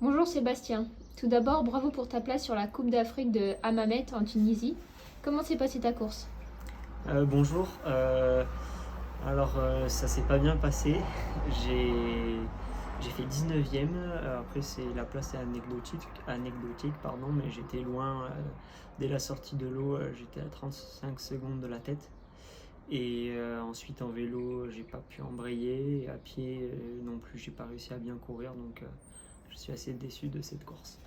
Bonjour Sébastien. Tout d'abord, bravo pour ta place sur la Coupe d'Afrique de Hammamet en Tunisie. Comment s'est passée ta course? Bonjour. Ça s'est pas bien passé. J'ai j'ai fait 19e. Après, la place est anecdotique pardon, mais j'étais loin. Dès la sortie de l'eau, j'étais à 35 secondes de la tête. Et ensuite, en vélo, j'ai pas pu embrayer. Et à pied non plus, j'ai pas réussi à bien courir. Donc, je suis assez déçu de cette course.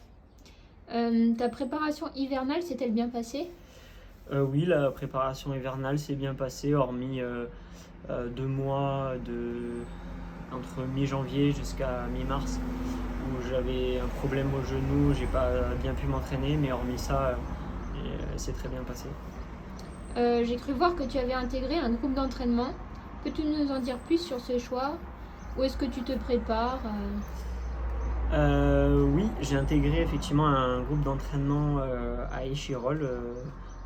Ta préparation hivernale s'est-elle bien passée? Oui, la préparation hivernale s'est bien passée, hormis 2 mois entre mi-janvier jusqu'à mi-mars où j'avais un problème au genou, j'ai pas bien pu m'entraîner, mais hormis ça, c'est très bien passé. J'ai cru voir que tu avais intégré un groupe d'entraînement. Peux-tu nous en dire plus sur ce choix? Où est-ce que tu te prépares? Oui, j'ai intégré effectivement un groupe d'entraînement à Échirolles,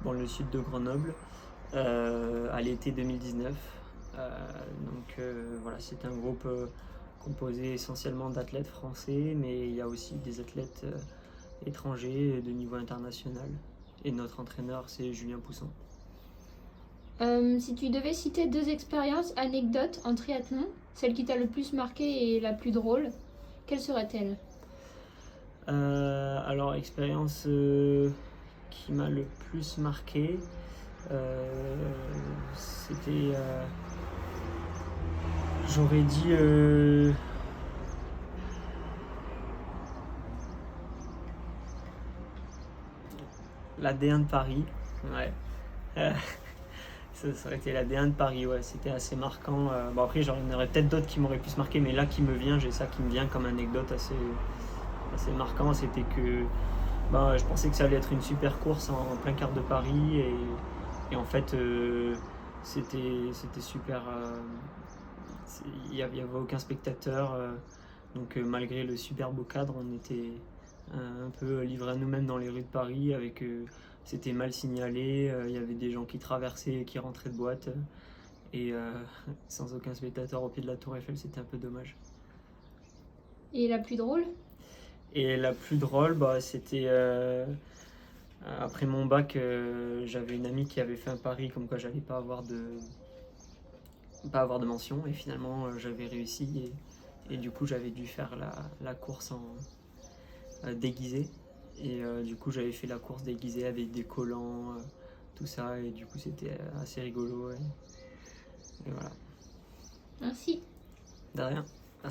dans le sud de Grenoble, à l'été 2019. Voilà, c'est un groupe composé essentiellement d'athlètes français, mais il y a aussi des athlètes étrangers de niveau international. Et notre entraîneur, c'est Julien Poussin. Si tu devais citer deux expériences, anecdotes en triathlon, celle qui t'a le plus marqué et la plus drôle, quelle serait-elle? Alors, expérience qui m'a le plus marqué, c'était, j'aurais dit, la D1 de Paris. Ouais. Euh, ça aurait été la D1 de Paris, ouais, c'était assez marquant. Bon, après, j'en aurais peut-être d'autres qui m'auraient plus marqué, mais là qui me vient, j'ai ça qui me vient comme anecdote assez marquant. C'était que je pensais que ça allait être une super course en plein quart de Paris, et en fait, c'était super. Il n'y avait aucun spectateur, donc malgré le super beau cadre, on était un peu livrés à nous-mêmes dans les rues de Paris. C'était mal signalé, il y avait des gens qui traversaient et qui rentraient de boîte, et sans aucun spectateur au pied de la Tour Eiffel, c'était un peu dommage. Et la plus drôle? Et la plus drôle, c'était après mon bac, j'avais une amie qui avait fait un pari comme quoi j'allais pas avoir de mention, et finalement j'avais réussi, et du coup j'avais dû faire la course en déguisé, et du coup j'avais fait la course déguisée avec des collants, tout ça, et du coup c'était assez rigolo, et voilà. Merci. De rien.